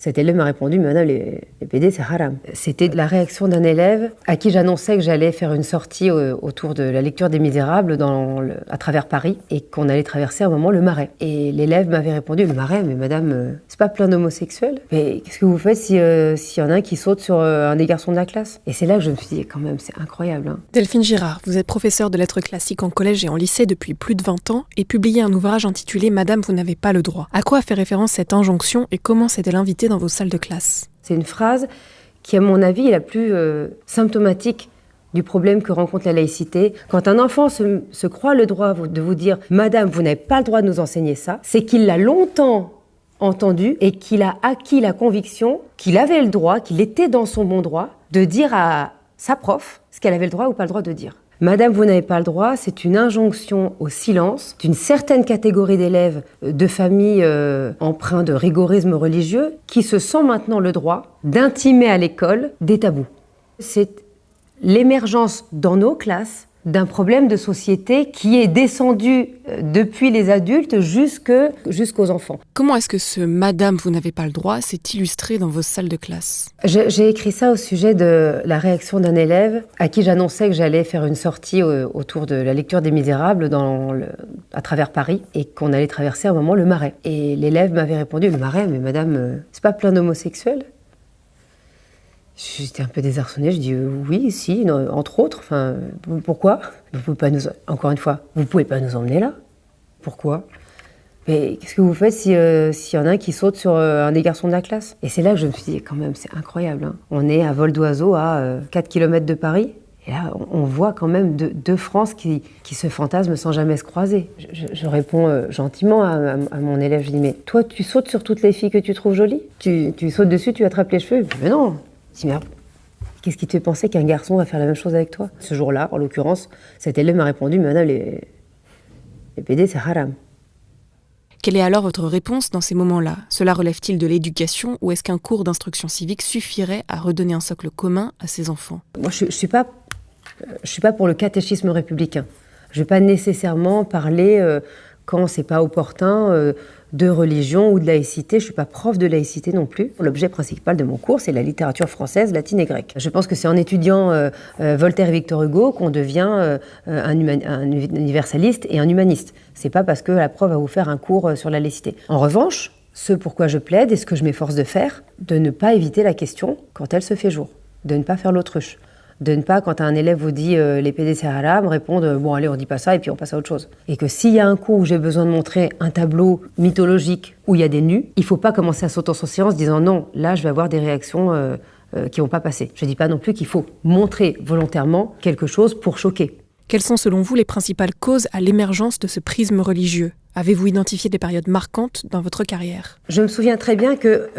Cet élève m'a répondu, mais madame, les PD, c'est haram. C'était la réaction d'un élève à qui j'annonçais que j'allais faire une sortie autour de la lecture des Misérables à travers Paris et qu'on allait traverser à un moment le Marais. Et l'élève m'avait répondu, le Marais, mais madame, c'est pas plein d'homosexuels? Mais qu'est-ce que vous faites s'il y en a un qui saute sur un des garçons de la classe? Et c'est là que je me suis dit, quand même, c'est incroyable. Hein. Delphine Girard, vous êtes professeure de lettres classiques en collège et en lycée depuis plus de 20 ans et publiez un ouvrage intitulé « Madame, vous n'avez pas le droit ». À quoi fait référence cette injonction et comment s'est-elle invitée dans vos salles de classe? C'est une phrase qui, à mon avis, est la plus symptomatique du problème que rencontre la laïcité. Quand un enfant se croit le droit de vous dire « Madame, vous n'avez pas le droit de nous enseigner ça », c'est qu'il l'a longtemps entendu et qu'il a acquis la conviction qu'il avait le droit, qu'il était dans son bon droit, de dire à sa prof ce qu'elle avait le droit ou pas le droit de dire. Madame, vous n'avez pas le droit, c'est une injonction au silence d'une certaine catégorie d'élèves de familles empreintes de rigorisme religieux qui se sent maintenant le droit d'intimer à l'école des tabous. C'est l'émergence dans nos classes d'un problème de société qui est descendu depuis les adultes jusqu'aux enfants. Comment est-ce que ce « Madame, vous n'avez pas le droit » s'est illustré dans vos salles de classe? J'ai écrit ça au sujet de la réaction d'un élève à qui j'annonçais que j'allais faire une sortie autour de la lecture des Misérables à travers Paris et qu'on allait traverser à un moment le Marais. Et l'élève m'avait répondu, le Marais, mais madame, c'est pas plein d'homosexuels? J'étais un peu désarçonnée, je dis oui, si, non, entre autres. Enfin, pourquoi? Vous pouvez pas encore une fois, vous pouvez pas nous emmener là? Pourquoi? Mais qu'est-ce que vous faites s'il y en a un qui saute sur un des garçons de la classe? Et c'est là que je me suis dit, quand même, c'est incroyable. Hein. On est à vol d'oiseau à 4 km de Paris. Et là, on voit quand même deux France qui se fantasment sans jamais se croiser. Je réponds gentiment à mon élève, je dis, mais toi, tu sautes sur toutes les filles que tu trouves jolies? Tu sautes dessus, tu attrapes les cheveux? Mais non! Je dis, merde, qu'est-ce qui te fait penser qu'un garçon va faire la même chose avec toi? Ce jour-là, en l'occurrence, cet élève m'a répondu, mais madame, les PD, c'est haram. Quelle est alors votre réponse dans ces moments-là? Cela relève-t-il de l'éducation ou est-ce qu'un cours d'instruction civique suffirait à redonner un socle commun à ces enfants? Moi, je suis pas pour le catéchisme républicain. Je ne vais pas nécessairement parler, quand c'est pas opportun, de religion ou de laïcité. Je ne suis pas prof de laïcité non plus. L'objet principal de mon cours, c'est la littérature française, latine et grecque. Je pense que c'est en étudiant Voltaire et Victor Hugo qu'on devient un universaliste et un humaniste. C'est pas parce que la prof va vous faire un cours sur la laïcité. En revanche, ce pourquoi je plaide et ce que je m'efforce de faire, de ne pas éviter la question quand elle se fait jour, de ne pas faire l'autruche. De ne pas, quand un élève vous dit les PD c'est haram, répondre bon allez on dit pas ça et puis on passe à autre chose. Et que s'il y a un cours où j'ai besoin de montrer un tableau mythologique où il y a des nus, il faut pas commencer à s'auto-censurer en se disant non, là je vais avoir des réactions qui vont pas passer. Je dis pas non plus qu'il faut montrer volontairement quelque chose pour choquer. Quelles sont selon vous les principales causes à l'émergence de ce prisme religieux? Avez-vous identifié des périodes marquantes dans votre carrière? Je me souviens très bien que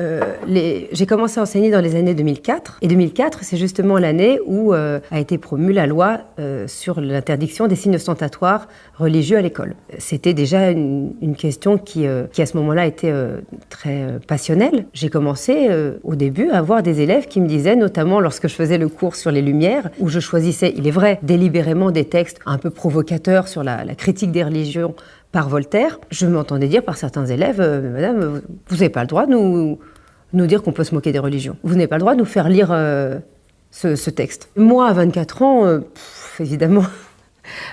j'ai commencé à enseigner dans les années 2004. Et 2004, c'est justement l'année où a été promue la loi sur l'interdiction des signes ostentatoires religieux à l'école. C'était déjà une question qui à ce moment-là était très passionnelle. J'ai commencé au début à avoir des élèves qui me disaient, notamment lorsque je faisais le cours sur les Lumières, où je choisissais, il est vrai, délibérément des textes un peu provocateurs sur la critique des religions, par Voltaire, je m'entendais dire par certains élèves, madame, vous n'avez pas le droit de nous dire qu'on peut se moquer des religions. Vous n'avez pas le droit de nous faire lire ce texte. Moi, à 24 ans, évidemment,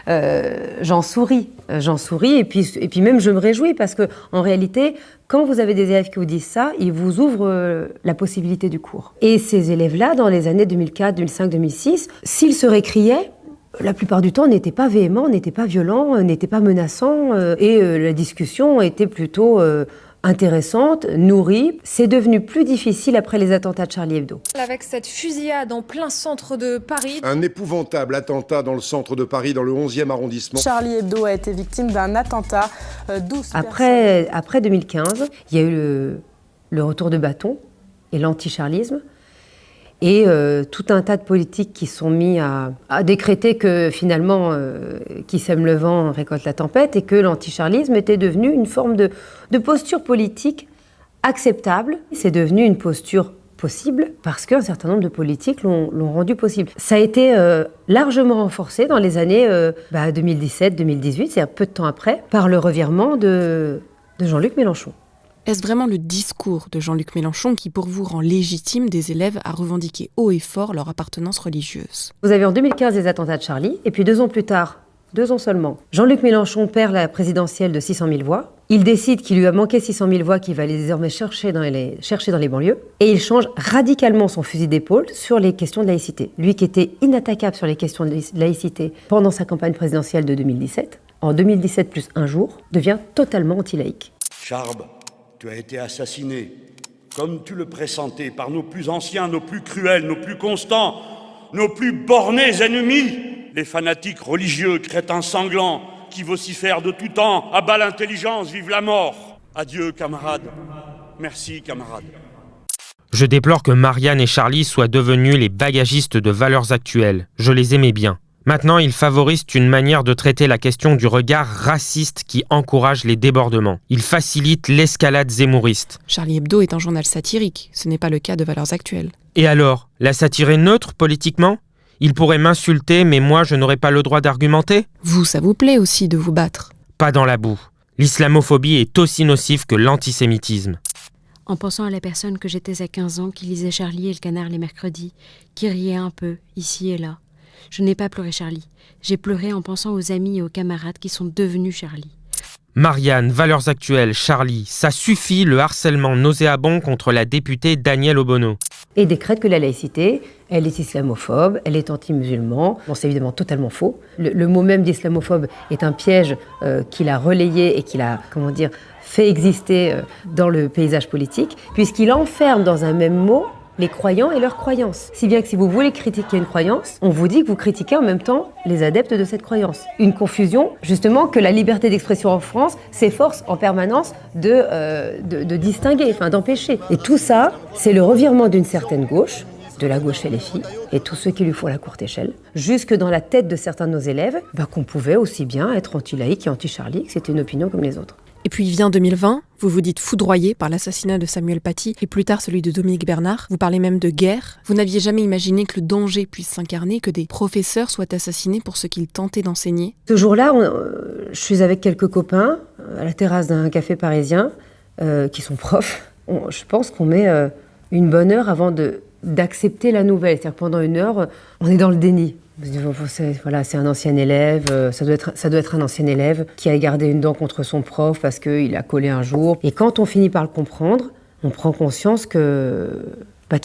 j'en souris et puis même je me réjouis parce que en réalité, quand vous avez des élèves qui vous disent ça, ils vous ouvrent la possibilité du cours. Et ces élèves-là, dans les années 2004, 2005, 2006, s'ils se récriaient, la plupart du temps, n'était pas véhément, n'était pas violent, n'était pas menaçant, et la discussion était plutôt intéressante, nourrie. C'est devenu plus difficile après les attentats de Charlie Hebdo. Avec cette fusillade en plein centre de Paris. Un épouvantable attentat dans le centre de Paris, dans le 11e arrondissement. Charlie Hebdo a été victime d'un attentat. 12 après 2015, il y a eu le retour de bâton et l'anticharlisme. Et tout un tas de politiques qui sont mis à décréter que finalement, qui sème le vent récolte la tempête, et que l'anticharlisme était devenu une forme de posture politique acceptable. C'est devenu une posture possible parce qu'un certain nombre de politiques l'ont rendu possible. Ça a été largement renforcé dans les années 2017-2018, c'est un peu de temps après, par le revirement de Jean-Luc Mélenchon. Est-ce vraiment le discours de Jean-Luc Mélenchon qui, pour vous, rend légitime des élèves à revendiquer haut et fort leur appartenance religieuse ? Vous avez en 2015 les attentats de Charlie, et puis 2 ans plus tard, 2 ans seulement, Jean-Luc Mélenchon perd la présidentielle de 600 000 voix. Il décide qu'il lui a manqué 600 000 voix, qu'il va les désormais chercher dans les banlieues. Et il change radicalement son fusil d'épaule sur les questions de laïcité. Lui qui était inattaquable sur les questions de laïcité pendant sa campagne présidentielle de 2017, en 2017 plus un jour, devient totalement anti-laïque. Charb, tu as été assassiné, comme tu le pressentais, par nos plus anciens, nos plus cruels, nos plus constants, nos plus bornés ennemis, les fanatiques religieux, crétins sanglants, qui vocifèrent de tout temps, à bas l'intelligence, vive la mort. Adieu, camarades. Merci, camarades. Je déplore que Marianne et Charlie soient devenus les bagagistes de valeurs actuelles. Je les aimais bien. Maintenant, ils favorisent une manière de traiter la question du regard raciste qui encourage les débordements. Ils facilitent l'escalade zémouriste. Charlie Hebdo est un journal satirique, ce n'est pas le cas de Valeurs Actuelles. Et alors, la satire est neutre politiquement ? Il pourrait m'insulter, mais moi, je n'aurais pas le droit d'argumenter ? Vous, ça vous plaît aussi de vous battre ? Pas dans la boue. L'islamophobie est aussi nocive que l'antisémitisme. En pensant à la personne que j'étais à 15 ans, qui lisait Charlie et le Canard les mercredis, qui riait un peu, ici et là. Je n'ai pas pleuré Charlie. J'ai pleuré en pensant aux amis et aux camarades qui sont devenus Charlie. Marianne, Valeurs Actuelles, Charlie, ça suffit le harcèlement nauséabond contre la députée Danielle Obono. Et décrète que la laïcité, elle est islamophobe, elle est anti-musulman. Bon, c'est évidemment totalement faux. Le mot même d'islamophobe est un piège qu'il a relayé et qu'il a, fait exister dans le paysage politique, puisqu'il enferme dans un même mot les croyants et leurs croyances. Si bien que si vous voulez critiquer une croyance, on vous dit que vous critiquez en même temps les adeptes de cette croyance. Une confusion, justement, que la liberté d'expression en France s'efforce en permanence de distinguer, d'empêcher. Et tout ça, c'est le revirement d'une certaine gauche, de la gauche et les filles, et tous ceux qui lui font la courte échelle, jusque dans la tête de certains de nos élèves, qu'on pouvait aussi bien être anti-laïque et anti-Charlie, que c'était une opinion comme les autres. Et puis vient 2020, vous vous dites foudroyé par l'assassinat de Samuel Paty et plus tard celui de Dominique Bernard. Vous parlez même de guerre. Vous n'aviez jamais imaginé que le danger puisse s'incarner, que des professeurs soient assassinés pour ce qu'ils tentaient d'enseigner. Ce jour-là, je suis avec quelques copains à la terrasse d'un café parisien qui sont profs. Je pense qu'on met une bonne heure avant d'accepter la nouvelle. C'est-à-dire que pendant 1 heure, on est dans le déni. C'est un ancien élève, ça doit être un ancien élève qui a gardé une dent contre son prof parce qu'il a collé un jour. Et quand on finit par le comprendre, on prend conscience qu'il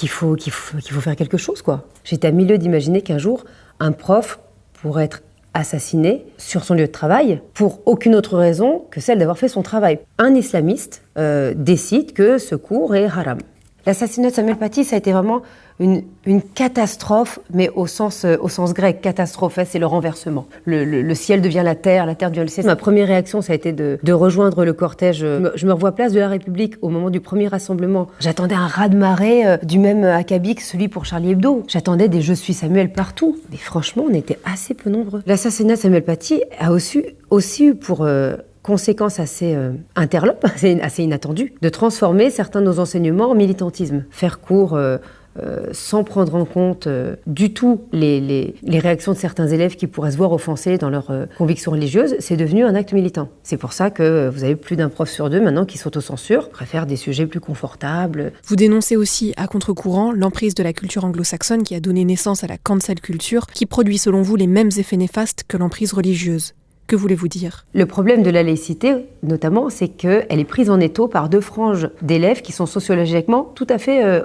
faut faire quelque chose, quoi. J'étais à milieu d'imaginer qu'un jour, un prof pourrait être assassiné sur son lieu de travail pour aucune autre raison que celle d'avoir fait son travail. Un islamiste décide que ce cours est haram. L'assassinat de Samuel Paty, ça a été vraiment une catastrophe, mais au sens grec. Catastrophe, c'est le renversement. Le ciel devient la terre devient le ciel. Ma première réaction, ça a été de rejoindre le cortège. Je me revois place de la République au moment du premier rassemblement. J'attendais un raz-de-marée du même acabit que celui pour Charlie Hebdo. J'attendais des « Je suis Samuel » partout. Mais franchement, on était assez peu nombreux. L'assassinat de Samuel Paty a aussi eu pour conséquence assez interlope, assez inattendue, de transformer certains de nos enseignements en militantisme. Faire cours sans prendre en compte du tout les réactions de certains élèves qui pourraient se voir offensés dans leurs convictions religieuses, c'est devenu un acte militant. C'est pour ça que vous avez plus d'un prof sur 2 maintenant qui s'autocensurent, préfèrent des sujets plus confortables. Vous dénoncez aussi à contre-courant l'emprise de la culture anglo-saxonne qui a donné naissance à la cancel culture, qui produit selon vous les mêmes effets néfastes que l'emprise religieuse. Que voulez-vous dire ? Le problème de la laïcité, notamment, c'est qu'elle est prise en étau par 2 franges d'élèves qui sont sociologiquement tout à fait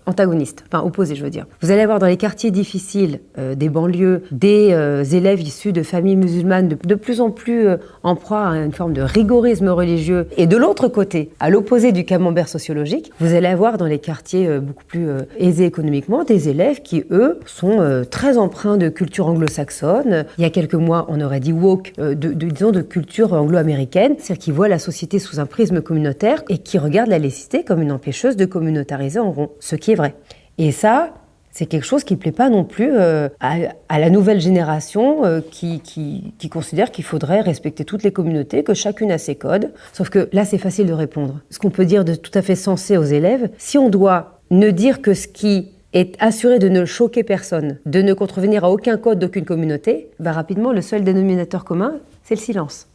antagonistes, opposés, je veux dire. Vous allez avoir dans les quartiers difficiles des banlieues des élèves issus de familles musulmanes de plus en plus en proie à une forme de rigorisme religieux. Et de l'autre côté, à l'opposé du camembert sociologique, vous allez avoir dans les quartiers beaucoup plus aisés économiquement des élèves qui, eux, sont très empreints de culture anglo-saxonne. Il y a quelques mois, on aurait dit woke, de culture anglo-américaine, c'est-à-dire qui voient la société sous un prisme communautaire et qui regardent la laïcité comme une empêcheuse de communautariser en rond. Ce qui est vrai. Et ça, c'est quelque chose qui ne plaît pas non plus à la nouvelle génération qui considère qu'il faudrait respecter toutes les communautés, que chacune a ses codes. Sauf que là, c'est facile de répondre. Ce qu'on peut dire de tout à fait sensé aux élèves, si on doit ne dire que ce qui est assuré de ne choquer personne, de ne contrevenir à aucun code d'aucune communauté, rapidement, le seul dénominateur commun, c'est le silence.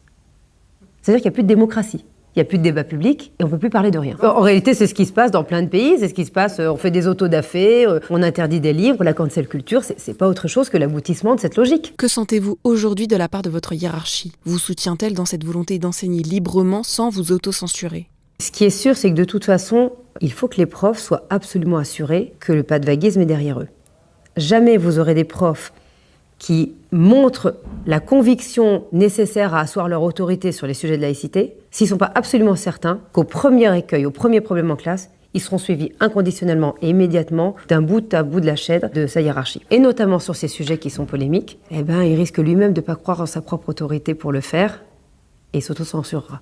C'est-à-dire qu'il n'y a plus de démocratie. Il il n'y a plus de débat public et on ne peut plus parler de rien. En réalité, c'est ce qui se passe dans plein de pays, c'est ce qui se passe, on fait des autodafés, on interdit des livres, la cancel culture, c'est pas autre chose que l'aboutissement de cette logique. Que sentez-vous aujourd'hui de la part de votre hiérarchie? Vous soutient-elle dans cette volonté d'enseigner librement sans vous auto-censurer? Ce qui est sûr, c'est que de toute façon, il faut que les profs soient absolument assurés que le pas de vaguisme est derrière eux. Jamais vous aurez des profs qui montrent la conviction nécessaire à asseoir leur autorité sur les sujets de laïcité, s'ils ne sont pas absolument certains qu'au premier écueil, au premier problème en classe, ils seront suivis inconditionnellement et immédiatement d'un bout à bout de la chaîne de sa hiérarchie. Et notamment sur ces sujets qui sont polémiques, il risque lui-même de ne pas croire en sa propre autorité pour le faire et s'auto-censurera.